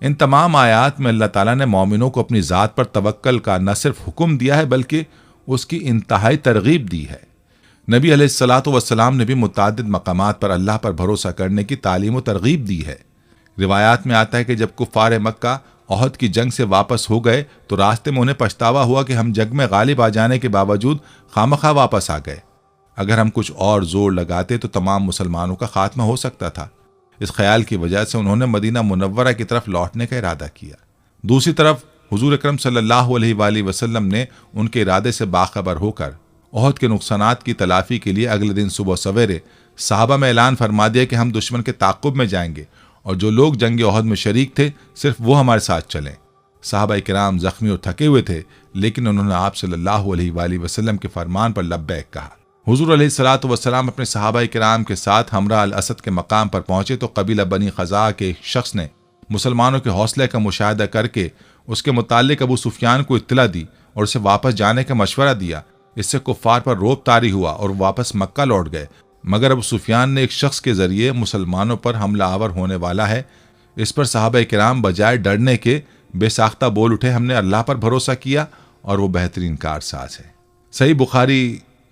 इन तमाम आयात में अल्लाह ताला ने मोमिनों को अपनी ज़ात पर तवक्कल का न सिर्फ हुक्म दिया है बल्कि उसकी इंतहाई तरगीब दी है। नबी अलैहिस्सलातु वस्सलाम ने भी मुताद्दिद मकामात पर अल्लाह पर भरोसा करने की तालीम व तरगीब दी है। रिवायात में आता है कि जब कुफ़ार मक्का ओहद की जंग से वापस हो गए तो रास्ते में उन्हें पछतावा हुआ कि हम जंग में गालिब आ जाने के बावजूद खामखा वापस आ गए। अगर हम कुछ और जोर लगाते तो तमाम मुसलमानों का खात्मा हो सकता था। इस ख्याल की वजह से उन्होंने मदीना मुनव्वरा की तरफ लौटने का इरादा किया। दूसरी तरफ हुजूर अकरम सल्लल्लाहु अलैहि वसल्लम ने उनके इरादे से बाखबर होकर ओहद के नुकसानात की तलाफी के लिए अगले दिन सुबह सवेरे सहाबा में ऐलान फरमा दिया कि हम दुश्मन के ताक़ुब में जाएंगे और जो लोग जंग ओहद में शरीक थे सिर्फ वो हमारे साथ चलें। सहाबा किराम जख्मी और थके हुए थे, लेकिन उन्होंने आप सल्लल्लाहु अलैहि वसल्लम के फरमान पर लब्बैक कहा। हुजूर अलैहिस्सलातु वस्सलाम अपने सहाबा किराम के साथ हमरा अल असद के मकाम पर पहुंचे तो कबीला बनी खज़ा के एक शख्स ने मुसलमानों के हौसले का मुशाहिदा करके उसके मुतालिक अबू सुफियान को इत्तला दी और उसे वापस जाने का मशवरा दिया। इससे कुफ्फार पर रोब तारी हुआ और वापस मक्का लौट गए। मगर अबू सुफियान ने एक शख्स के जरिए मुसलमानों पर हमला आवर होने वाला है, इस पर सहाबा किराम बजाय डरने के बेसाख्ता बोल उठे, हमने अल्लाह पर भरोसा किया और वो बेहतरीन कारसाज है। सही बुखारी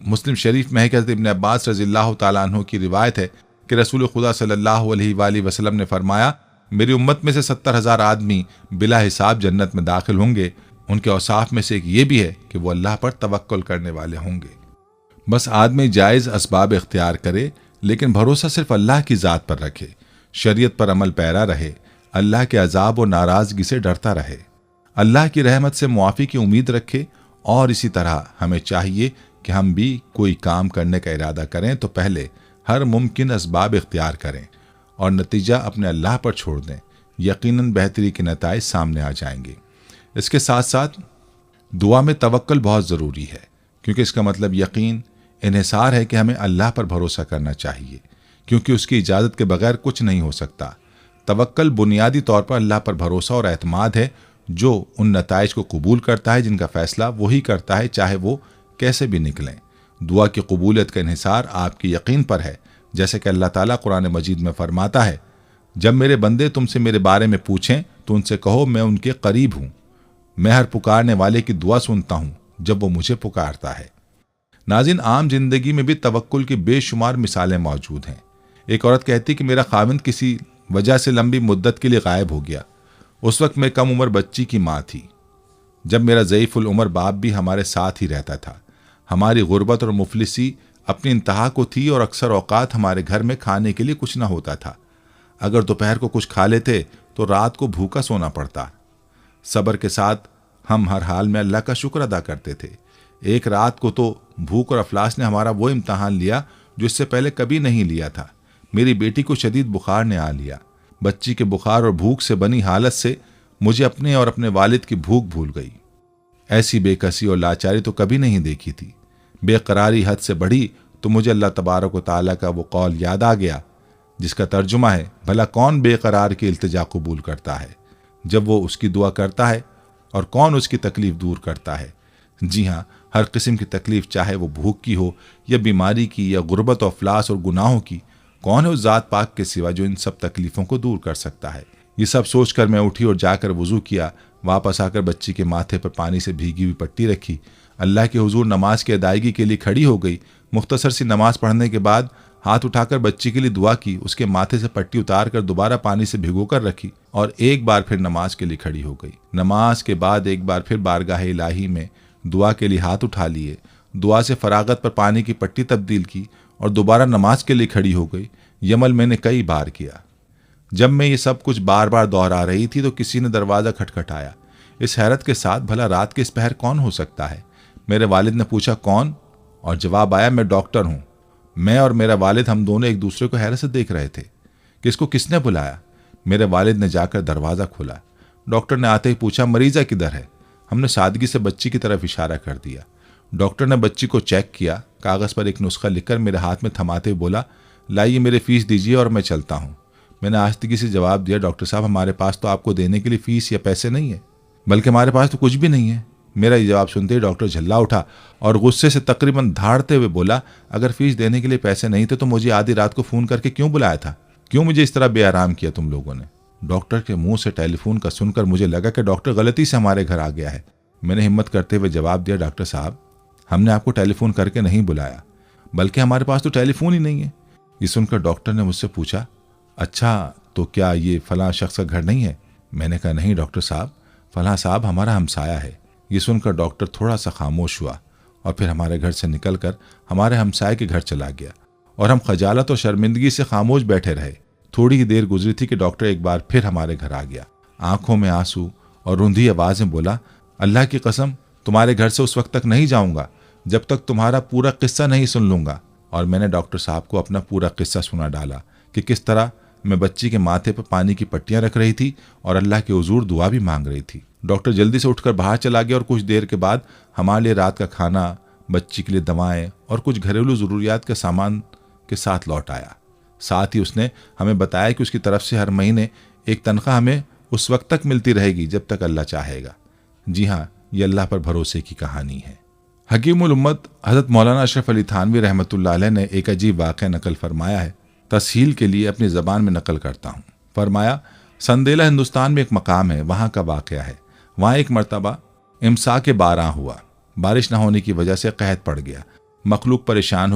मुस्लिम शरीफ में है कि हज़रत इब्न अब्बास रज़ियल्लाहु ताला अन्हु की रिवायत है कि रसूल खुदा सल्लल्लाहु अलैहि वसल्लम ने फरमाया, मेरी उम्मत में से 70,000 आदमी बिला हिसाब जन्नत में दाखिल होंगे। उनके औसाफ में से एक ये भी है कि वो अल्लाह पर तवक्कुल करने वाले होंगे। बस आदमी जायज़ असबाब इख्तियार करे, लेकिन भरोसा सिर्फ अल्लाह की ज़ात पर रखे, शरीयत पर अमल पैरा रहे, अल्लाह के अजाब और नाराज़गी से डरता रहे, अल्लाह की रहमत से मुआफ़ी की उम्मीद रखे। और इसी तरह हमें चाहिए कि हम भी कोई काम करने का इरादा करें तो पहले हर मुमकिन असबाब इख्तियार करें और नतीजा अपने अल्लाह पर छोड़ दें। यकीनन बेहतरी के नताइज सामने आ जाएंगे। इसके साथ साथ दुआ में तवक्कुल बहुत ज़रूरी है, क्योंकि इसका मतलब यकीन इन्हिसार है कि हमें अल्लाह पर भरोसा करना चाहिए, क्योंकि उसकी इजाज़त के बगैर कुछ नहीं हो सकता। तवक्कुल बुनियादी तौर पर अल्लाह पर भरोसा और एतमाद है, जो उन नताइज को कबूल करता है जिनका फ़ैसला वही करता है, चाहे वो कैसे भी निकलें। दुआ की कबूलियत का इन्हिसार आपके यकीन पर है, जैसे कि अल्लाह ताला कुरान मजीद में फरमाता है, जब मेरे बंदे तुमसे मेरे बारे में पूछें तो उनसे कहो मैं उनके करीब हूँ, मैं हर पुकारने वाले की दुआ सुनता हूँ जब वो मुझे पुकारता है। नाज़रीन, आम जिंदगी में भी तवक्कुल की बेशुमार मिसालें मौजूद हैं। एक औरत कहती कि मेरा खाविंद किसी वजह से लंबी मुद्दत के लिए गायब हो गया। उस वक्त मैं कम उम्र बच्ची की माँ थी, जब मेरा ज़ईफ़ुल उम्र बाप भी हमारे साथ ही रहता था। हमारी गुर्बत और मुफलिसी अपनी इंतहा को थी और अक्सर औकात हमारे घर में खाने के लिए कुछ ना होता था। अगर दोपहर को कुछ खा लेते तो रात को भूखा सोना पड़ता। सब्र के साथ हम हर हाल में अल्लाह का शुक्र अदा करते थे। एक रात को तो भूख और अफलास ने हमारा वो इम्तहान लिया जो इससे पहले कभी नहीं लिया था। मेरी बेटी को शदीद बुखार ने आ लिया। बच्ची के बुखार और भूख से बनी हालत से मुझे अपने और अपने वालिद की भूख भूल गई। ऐसी बेकसी और लाचारी तो कभी नहीं देखी थी। बेकरारी हद से बढ़ी तो मुझे अल्लाह तबारक व तआला का वो कौल याद आ गया, जिसका तर्जुमा है, भला कौन बेकरार की इल्तिजा कबूल करता है जब वो उसकी दुआ करता है, और कौन उसकी तकलीफ दूर करता है। जी हाँ, हर किस्म की तकलीफ, चाहे वो भूख की हो या बीमारी की या गुर्बत और अफलास और गुनाहों की, कौन है उस ज़ात पाक के सिवा जो इन सब तकलीफ़ों को दूर कर सकता है। ये सब सोचकर मैं उठी और जाकर वज़ू किया। वापस आकर बच्ची के माथे पर पानी से भीगी हुई पट्टी रखी। अल्लाह के हुजूर नमाज की अदायगी के लिए खड़ी हो गई। मुख्तसर सी नमाज पढ़ने के बाद हाथ उठाकर बच्ची के लिए दुआ की, उसके माथे से पट्टी उतार कर दोबारा पानी से भिगोकर रखी और एक बार फिर नमाज के लिए खड़ी हो गई। नमाज के बाद एक बार फिर बारगाह इलाही में दुआ के लिए हाथ उठा लिए, दुआ से फरागत पर पानी की पट्टी तब्दील की और दोबारा नमाज के लिए खड़ी हो गई। ये अमल मैंने कई बार किया। जब मैं ये सब कुछ बार बार दोहरा रही थी तो किसी ने दरवाज़ा खटखटाया। इस हैरत के साथ, भला रात के इस पहर कौन हो सकता है? मेरे वालिद ने पूछा, कौन? और जवाब आया, मैं डॉक्टर हूँ। मैं और मेरा वालिद, हम दोनों एक दूसरे को हैरत से देख रहे थे कि इसको किसने बुलाया। मेरे वालिद ने जाकर दरवाज़ा खोला। डॉक्टर ने आते ही पूछा, मरीज़ा किधर है? हमने सादगी से बच्ची की तरफ इशारा कर दिया। डॉक्टर ने बच्ची को चेक किया, कागज़ पर एक नुस्खा लिखकर मेरे हाथ में थमाते हुए बोला, लाइए मेरे फ़ीस दीजिए और मैं चलता हूँ। मैंने आस्तिकी से जवाब दिया, डॉक्टर साहब, हमारे पास तो आपको देने के लिए फ़ीस या पैसे नहीं है, बल्कि हमारे पास तो कुछ भी नहीं है। मेरा ये जवाब सुनते ही डॉक्टर झल्ला उठा और गुस्से से तकरीबन धाड़ते हुए बोला, अगर फ़ीस देने के लिए पैसे नहीं थे तो मुझे आधी रात को फ़ोन करके क्यों बुलाया था? क्यों मुझे इस तरह बेआराम किया तुम लोगों ने? डॉक्टर के मुंह से टेलीफोन का सुनकर मुझे लगा कि डॉक्टर गलती से हमारे घर आ गया है। मैंने हिम्मत करते हुए जवाब दिया, डॉक्टर साहब, हमने आपको टेलीफोन करके नहीं बुलाया, बल्कि हमारे पास तो टेलीफोन ही नहीं है। ये सुनकर डॉक्टर ने मुझसे पूछा, अच्छा तो क्या ये फलां शख्स का घर नहीं है? मैंने कहा, नहीं डॉक्टर साहब, फलां साहब हमारा हमसाया है। ये सुनकर डॉक्टर थोड़ा सा खामोश हुआ और फिर हमारे घर से निकलकर हमारे हमसाए के घर चला गया और हम खजालत और शर्मिंदगी से खामोश बैठे रहे। थोड़ी ही देर गुजरी थी कि डॉक्टर एक बार फिर हमारे घर आ गया। आंखों में आंसू और रुंधी आवाज़ में बोला, अल्लाह की कसम, तुम्हारे घर से उस वक्त तक नहीं जाऊंगा जब तक तुम्हारा पूरा किस्सा नहीं सुन लूंगा। और मैंने डॉक्टर साहब को अपना पूरा किस्सा सुना डाला कि किस तरह मैं बच्ची के माथे पर पानी की पट्टियां रख रही थी और अल्लाह के हुजूर दुआ भी मांग रही थी। डॉक्टर जल्दी से उठकर बाहर चला गया और कुछ देर के बाद हमारे लिए रात का खाना बच्ची के लिए दवाएं और कुछ घरेलू ज़रूरियात के सामान के साथ लौट आया। साथ ही उसने हमें बताया कि उसकी तरफ से हर महीने एक तनख्वाह हमें उस वक्त तक मिलती रहेगी जब तक अल्लाह चाहेगा। जी हाँ, ये अल्लाह पर भरोसे की कहानी है। हकीमुल उम्मत हज़रत मौलाना अशरफ अली थानवी रहमतुल्लाह अलैह ने एक अजीब वाक़या नकल फरमाया है। तस्हील के लिए अपनी ज़बान में नकल करता हूँ। फरमाया, संदेला हिंदुस्तान में एक मकाम है, वहाँ का वाक़या है। वहाँ एक मरतबा इमसा के 12 हुआ। बारिश न होने की वजह से कहत पड़ गया। मखलूक परेशान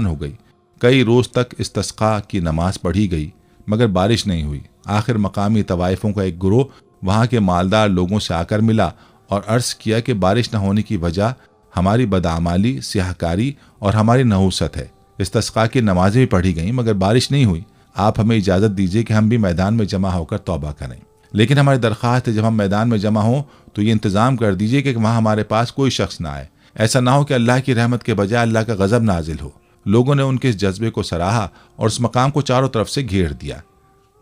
हो गई। कई रोज़ तक इस्तिस्क़ा की नमाज पढ़ी गई मगर बारिश नहीं हुई। आखिर मकामी तवाइफ़ों का एक गिरोह वहाँ के मालदार लोगों से आकर मिला और अर्ज़ किया कि बारिश न होने की वजह हमारी बदआमाली, सियाहकारी और हमारी नहूसत है। इस्तिस्क़ा की नमाज़ें भी पढ़ी गईं मगर बारिश नहीं हुई। आप हमें इजाज़त दीजिए कि हम भी मैदान में जमा होकर तौबा करें। लेकिन हमारी दरख्वास्त है, जब हम मैदान में जमा हों तो ये इंतज़ाम कर दीजिए कि वहाँ हमारे पास कोई शख्स ना आए। ऐसा ना हो कि अल्लाह की रहमत के बजाय अल्लाह का गज़ब नाजिल हो। लोगों ने उनके इस जज्बे को सराहा और उस मकाम को चारों तरफ से घेर दिया।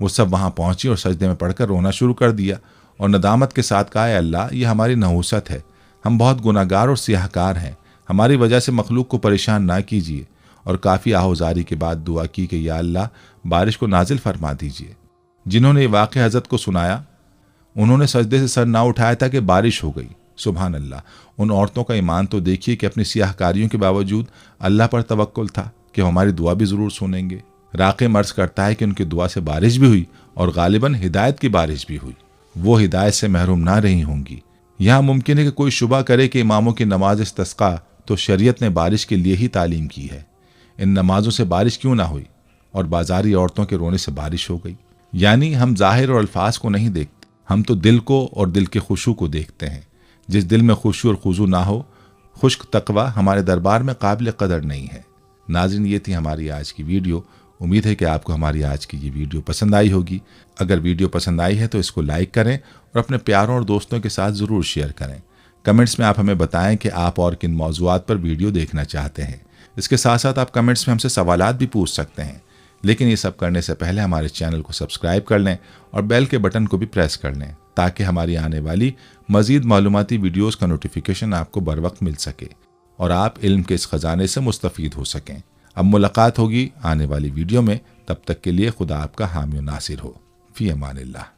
वो सब वहाँ पहुँची और सजदे में पड़कर रोना शुरू कर दिया और नदामत के साथ कहा, अल्लाह, ये हमारी नहूसत है। हम बहुत गुनाहगार और सियाहकार हैं। हमारी वजह से मखलूक को परेशान ना कीजिए। और काफ़ी आहोजारी के बाद दुआ की कि या अल्लाह, बारिश को नाजिल फरमा दीजिए। जिन्होंने ये वाक़या हज़रत को सुनाया उन्होंने सजदे से सर ना उठाया था कि बारिश हो गई। सुभान अल्लाह, उन औरतों का ईमान तो देखिए कि अपनी सियाहकारियों के बावजूद अल्लाह पर तवक्कुल था कि हमारी दुआ भी ज़रूर सुनेंगे। राक़े मर्ज़ करता है कि उनकी दुआ से बारिश भी हुई और गालिबन हिदायत की बारिश भी हुई। वो हिदायत से महरूम ना रही होंगी। यहाँ मुमकिन है कि कोई शुबा करे कि इमामों की नमाज इस्तिस्क़ा तो शरीयत ने बारिश के लिए ही तालीम की है। इन नमाजों से बारिश क्यों ना हुई और बाजारी औरतों के रोने से बारिश हो गई। यानी हम ज़ाहिर और अल्फाज को नहीं देखते, हम तो दिल को और दिल के खुशू को देखते हैं। जिस दिल में खुशू और खुजू ना हो, खुश्क तकवा हमारे दरबार में काबिल कदर नहीं है। नाज़रीन, ये थी हमारी आज की वीडियो। उम्मीद है कि आपको हमारी आज की ये वीडियो पसंद आई होगी। अगर वीडियो पसंद आई है तो इसको लाइक करें और अपने प्यारों और दोस्तों के साथ ज़रूर शेयर करें। कमेंट्स में आप हमें बताएं कि आप और किन मौज़ूआत पर वीडियो देखना चाहते हैं। इसके साथ साथ आप कमेंट्स में हमसे सवालात भी पूछ सकते हैं। लेकिन ये सब करने से पहले हमारे चैनल को सब्सक्राइब कर लें और बेल के बटन को भी प्रेस कर लें ताकि हमारी आने वाली मज़ीद मालूमाती वीडियोज़ का नोटिफिकेशन आपको बर वक्त मिल सके और आप इल्म के इस ख़जाने से मुस्तफ़ीद हो सकें। अब मुलाकात होगी आने वाली वीडियो में। तब तक के लिए खुदा आपका हामी और नासिर हो। फ़ी अमानिल्लाह।